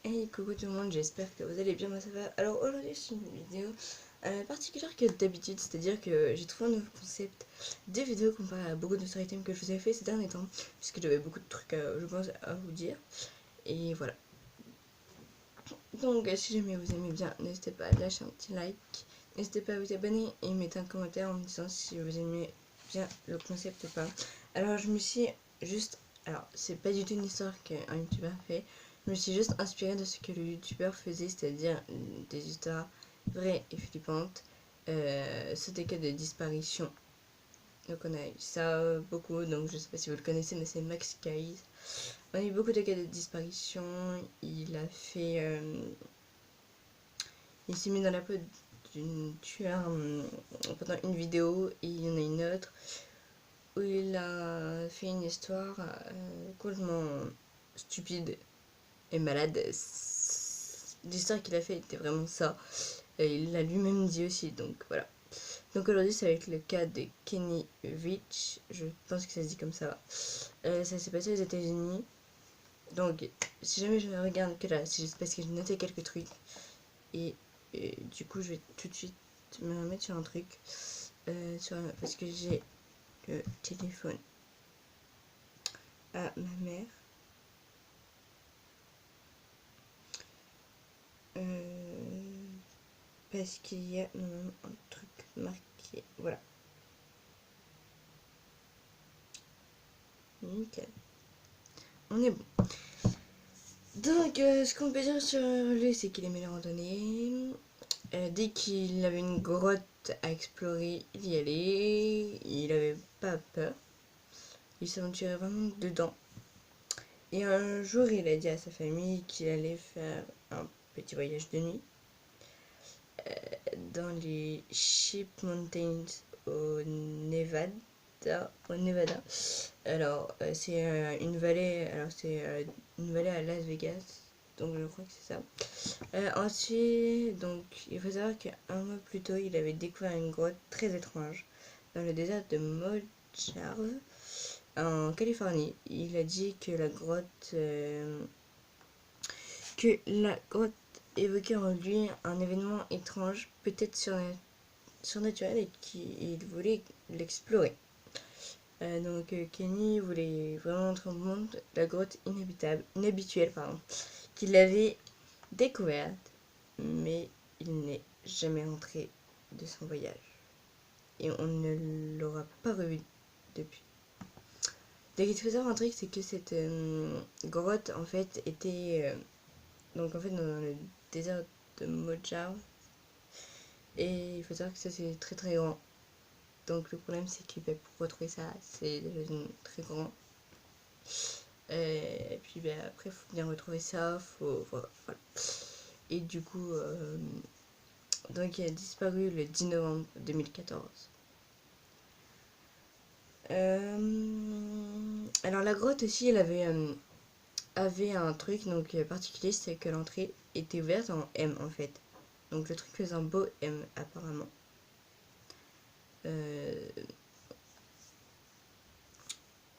Hey coucou tout le monde, j'espère que vous allez bien, moi ça va. Alors aujourd'hui c'est une vidéo particulière que d'habitude, c'est-à-dire que j'ai trouvé un nouveau concept des vidéos comparé à beaucoup de storytime que je vous ai fait ces derniers temps, puisque j'avais beaucoup de trucs je pense à vous dire, et voilà. Donc si jamais vous aimez bien, n'hésitez pas à lâcher un petit like, n'hésitez pas à vous abonner et mettre un commentaire en me disant si vous aimez bien le concept ou pas. Alors je me suis juste, alors c'est pas du tout une histoire qu'un youtubeur fait, je me suis juste inspirée de ce que le youtubeur faisait, c'est-à-dire des histoires vraies et flippantes, sur des cas de disparition. Donc on a eu ça beaucoup, donc je sais pas si vous le connaissez, mais c'est Max Guys. On a eu beaucoup de cas de disparition, il a fait... il s'est mis dans la peau d'une tueur pendant une vidéo, et il y en a une autre où il a fait une histoire complètement stupide et malade. L'histoire qu'il a fait était vraiment ça, et il l'a lui-même dit aussi, donc voilà. Donc aujourd'hui ça va être le cas de Kenny Rich, je pense que ça se dit comme ça. Ça s'est passé aux États-Unis. Donc si jamais je ne regarde que là, c'est juste parce que j'ai noté quelques trucs, et du coup je vais tout de suite me remettre sur un truc, parce que j'ai le téléphone à ma mère. Parce qu'il y a normalement un truc marqué. Voilà. Nickel. On est bon. Donc, ce qu'on peut dire sur lui, c'est qu'il aimait les randonnées. Dès qu'il avait une grotte à explorer, il y allait. Il avait pas peur. Il s'aventurait vraiment dedans. Et un jour, il a dit à sa famille qu'il allait faire un petit voyage de nuit dans les Sheep Mountains au Nevada. Alors, c'est une vallée. Alors, c'est une vallée à Las Vegas. Donc, je crois que c'est ça. Ensuite, donc, il faut savoir qu'un mois plus tôt, il avait découvert une grotte très étrange dans le désert de Mojave, en Californie. Il a dit que la grotte évoquait en lui un événement étrange, peut-être surnaturel, et qu'il voulait l'explorer. Donc Kenny voulait vraiment montrer au monde la grotte inhabituelle, qu'il avait découverte, mais il n'est jamais rentré de son voyage. Et on ne l'aura pas revu depuis. Donc il faut savoir un truc, c'est que cette grotte en fait était donc en fait dans le désert de Mojave. Et il faut savoir que ça c'est très très grand. Donc le problème c'est que pour retrouver ça c'est déjà très grand. Et puis après il faut bien retrouver ça, voilà. Et du coup donc il a disparu le 10 novembre 2014. Alors la grotte aussi elle avait un truc donc particulier, c'est que l'entrée était ouverte en M en fait. Donc le truc faisait un beau M apparemment. Euh,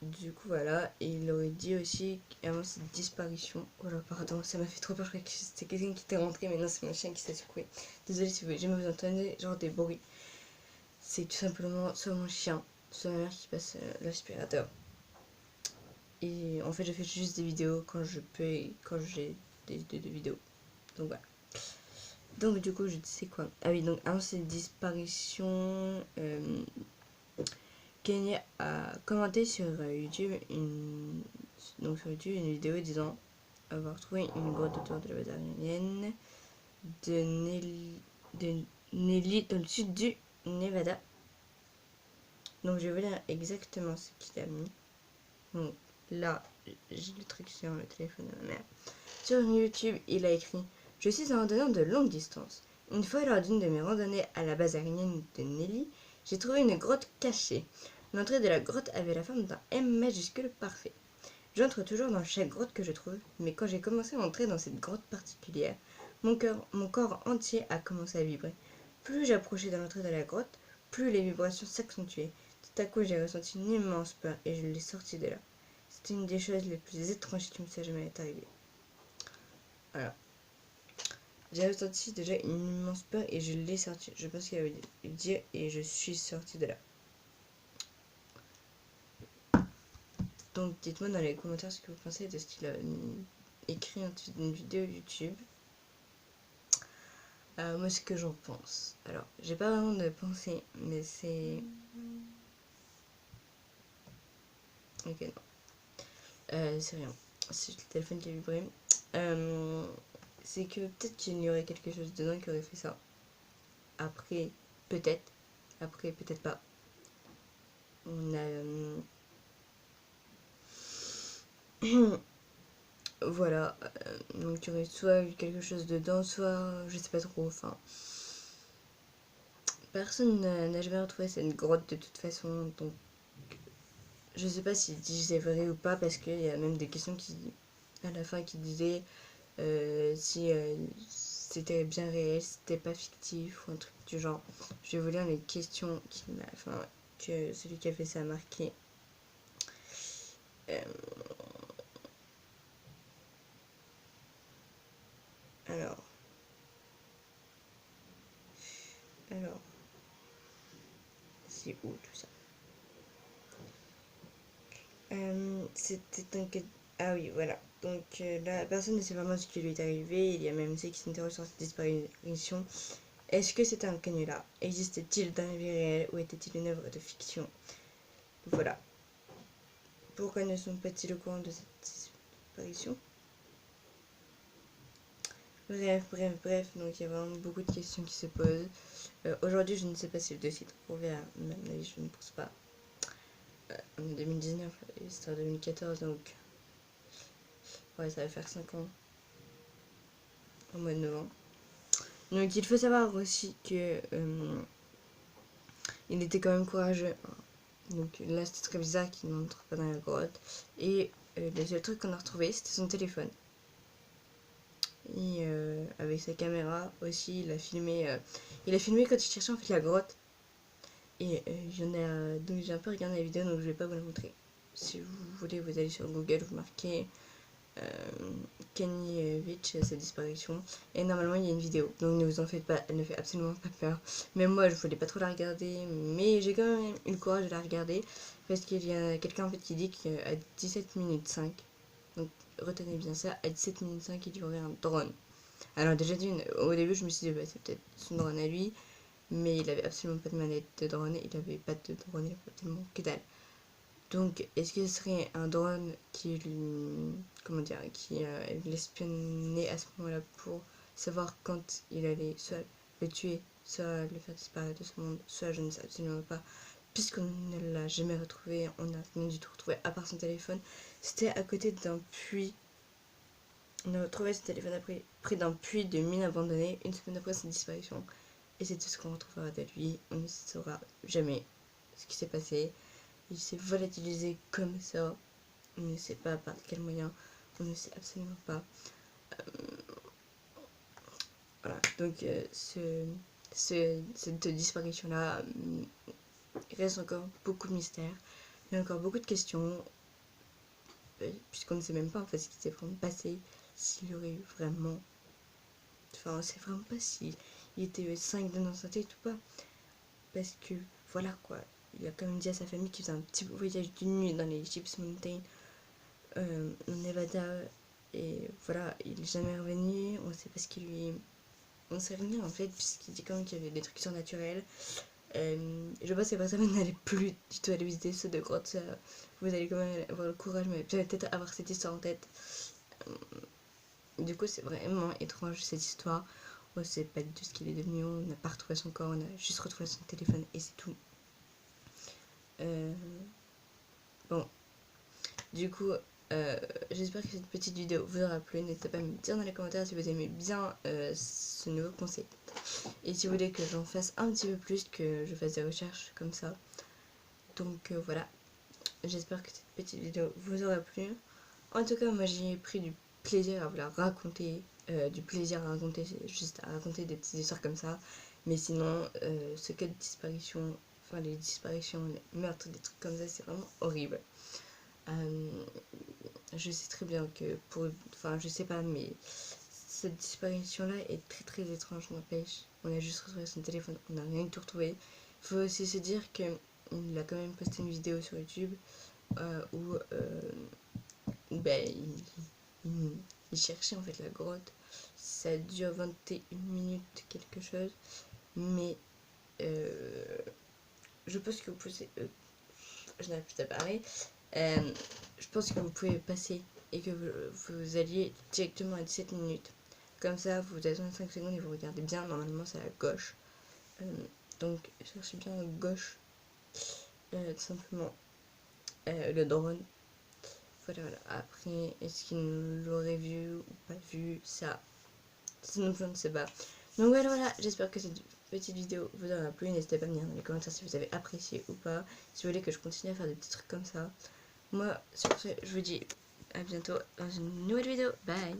Du coup, voilà. Et il aurait dit aussi avant cette disparition. Oh là, pardon, ça m'a fait trop peur. Je croyais que c'était quelqu'un qui était rentré, mais non, c'est mon chien qui s'est secoué. Désolée si vous jamais vous entendez genre des bruits. C'est tout simplement soit mon chien, soit ma mère qui passe l'aspirateur. Et en fait, je fais juste des vidéos quand je peux et quand j'ai des idées de vidéos. Donc voilà. Donc du coup, je disais quoi? Ah oui, donc avant cette disparition, Kenya a commenté sur YouTube une vidéo disant avoir trouvé une grotte autour de la base aérienne de Nelly dans le sud du Nevada. Donc je vais vous lire exactement ce qu'il a mis. Donc là, j'ai le truc sur le téléphone de ma mère. Sur YouTube, il a écrit: Je suis un randonneur de longue distance. Une fois, lors d'une de mes randonnées à la base aérienne de Nelly, j'ai trouvé une grotte cachée. L'entrée de la grotte avait la forme d'un M majuscule parfait. J'entre toujours dans chaque grotte que je trouve, mais quand j'ai commencé à entrer dans cette grotte particulière, mon corps entier a commencé à vibrer. Plus j'approchais de l'entrée de la grotte, plus les vibrations s'accentuaient. Tout à coup, j'ai ressenti une immense peur et je l'ai sorti de là. C'était une des choses les plus étranges qui me soit jamais arrivée. Alors, j'ai ressenti déjà une immense peur et je l'ai sorti. Je pense qu'il avait dire et je suis sortie de là. Donc dites-moi dans les commentaires ce que vous pensez de ce qu'il a écrit en dessous d'une vidéo YouTube. Moi ce que j'en pense. Alors, j'ai pas vraiment de pensée, mais c'est... Ok, non. C'est rien. C'est le téléphone qui a vibré. C'est que peut-être qu'il y aurait quelque chose dedans qui aurait fait ça. Après, peut-être. Après, peut-être pas. On a... voilà. Donc, il y aurait soit eu quelque chose dedans, soit... Je sais pas trop. Enfin... Personne n'a jamais retrouvé cette grotte de toute façon. Donc, je sais pas si c'est vrai ou pas, parce qu'il y a même des questions qui... À la fin, qui disaient... si c'était bien réel, si c'était pas fictif ou un truc du genre. Je vais vous lire les questions que celui qui a fait ça a marqué. Alors, c'est où tout ça? C'était un... Ah oui, voilà. Donc la personne ne sait vraiment ce qui lui est arrivé. Il y a même ceux qui s'interrogent sur cette disparition. Est-ce que c'était un canular? Existe-t-il dans la vie réelle ou était-il une œuvre de fiction? Voilà. Pourquoi ne sont pas-ils au courant de cette disparition? Bref. Donc il y a vraiment beaucoup de questions qui se posent. Aujourd'hui, je ne sais pas si le dossier est trouvé, à mon avis, je ne pense pas. On est 2019, c'était en 2014, donc ouais, ça va faire 5 ans, au mois de novembre. Donc il faut savoir aussi que il était quand même courageux. Donc là, c'était très bizarre qu'il n'entre pas dans la grotte. Et le seul truc qu'on a retrouvé, c'était son téléphone. Et avec sa caméra aussi, il a filmé quand il cherchait en fait la grotte. Et il y en a, donc j'ai un peu regardé la vidéo, donc je vais pas vous la montrer. Si vous voulez, vous allez sur Google, vous marquez Kanye Witch, sa disparition. Et normalement, il y a une vidéo. Donc ne vous en faites pas, elle ne fait absolument pas peur. Même moi, je voulais pas trop la regarder, mais j'ai quand même eu le courage de la regarder. Parce qu'il y a quelqu'un en fait qui dit qu'à 17 minutes 5, donc retenez bien ça, à 17 minutes 5, il y aurait un drone. Alors déjà au début, je me suis dit, bah, c'est peut-être son drone à lui. Mais il avait absolument pas de manette de drone, il avait pas de drone, il avait absolument que dalle. Donc, est-ce que ce serait un drone qui lui, comment dire, qui l'espionnait à ce moment-là pour savoir quand il allait soit le tuer, soit le faire disparaître de ce monde, soit je ne sais absolument pas, puisqu'on ne l'a jamais retrouvé, on n'a rien du tout retrouvé à part son téléphone. C'était à côté d'un puits. On a retrouvé son téléphone près d'un puits de mine abandonné une semaine après sa disparition. Et c'est tout ce qu'on retrouvera de lui. On ne saura jamais ce qui s'est passé. Il s'est volatilisé comme ça. On ne sait pas par quel moyen. On ne sait absolument pas. Voilà. Donc, cette disparition-là, il reste encore beaucoup de mystères. Il y a encore beaucoup de questions. Puisqu'on ne sait même pas en fait ce qui s'est vraiment passé. S'il y aurait eu vraiment... Enfin, on sait vraiment pas s'il était 5 dans sa tête ou pas. Parce que, voilà quoi. Il a quand même dit à sa famille qu'il faisait un petit voyage d'une nuit dans les Gypsy Mountains, en Nevada. Et voilà, il est jamais revenu. On sait pas ce qu'il lui... On sait rien en fait, puisqu'il dit quand même qu'il y avait des trucs surnaturels. Je pense que les personnes n'allaient plus du tout aller visiter ceux de grotte. Vous allez quand même avoir le courage, mais peut-être avoir cette histoire en tête. Du coup, c'est vraiment étrange cette histoire. On sait pas du tout ce qu'il est devenu. On n'a pas retrouvé son corps, on a juste retrouvé son téléphone et c'est tout. Bon, du coup, j'espère que cette petite vidéo vous aura plu. N'hésitez pas à me dire dans les commentaires si vous aimez bien ce nouveau concept. Et si vous voulez que j'en fasse un petit peu plus, que je fasse des recherches comme ça. Donc voilà, j'espère que cette petite vidéo vous aura plu. En tout cas, moi j'ai pris du plaisir à vous la raconter. Du plaisir à raconter, juste à raconter des petites histoires comme ça. Mais sinon, ce cas de disparition, enfin les disparitions, les meurtres, des trucs comme ça, c'est vraiment horrible. Je sais très bien que pour... Enfin, je sais pas, mais cette disparition-là est très très étrange, n'empêche. On a juste retrouvé son téléphone, on n'a rien du tout retrouvé. Faut aussi se dire qu'il a quand même posté une vidéo sur YouTube où ben, il cherchait en fait la grotte. Ça dure 21 minutes quelque chose, mais je pense que vous pouvez... je n'arrive plus à parler. Je pense que vous pouvez passer et que vous alliez directement à 17 minutes. Comme ça, vous attendez 5 secondes et vous regardez bien. Normalement, c'est à gauche. Donc, cherchez bien à gauche. Tout simplement. Le drone. Voilà, voilà. Après, est-ce qu'il l'aurait vu ou pas vu? Ça, je ne sais pas. Donc voilà, j'espère que cette petite vidéo vous aura plu. N'hésitez pas à me dire dans les commentaires si vous avez apprécié ou pas. Si vous voulez que je continue à faire des petits trucs comme ça. Moi, c'est pour ça que je vous dis à bientôt dans une nouvelle vidéo. Bye!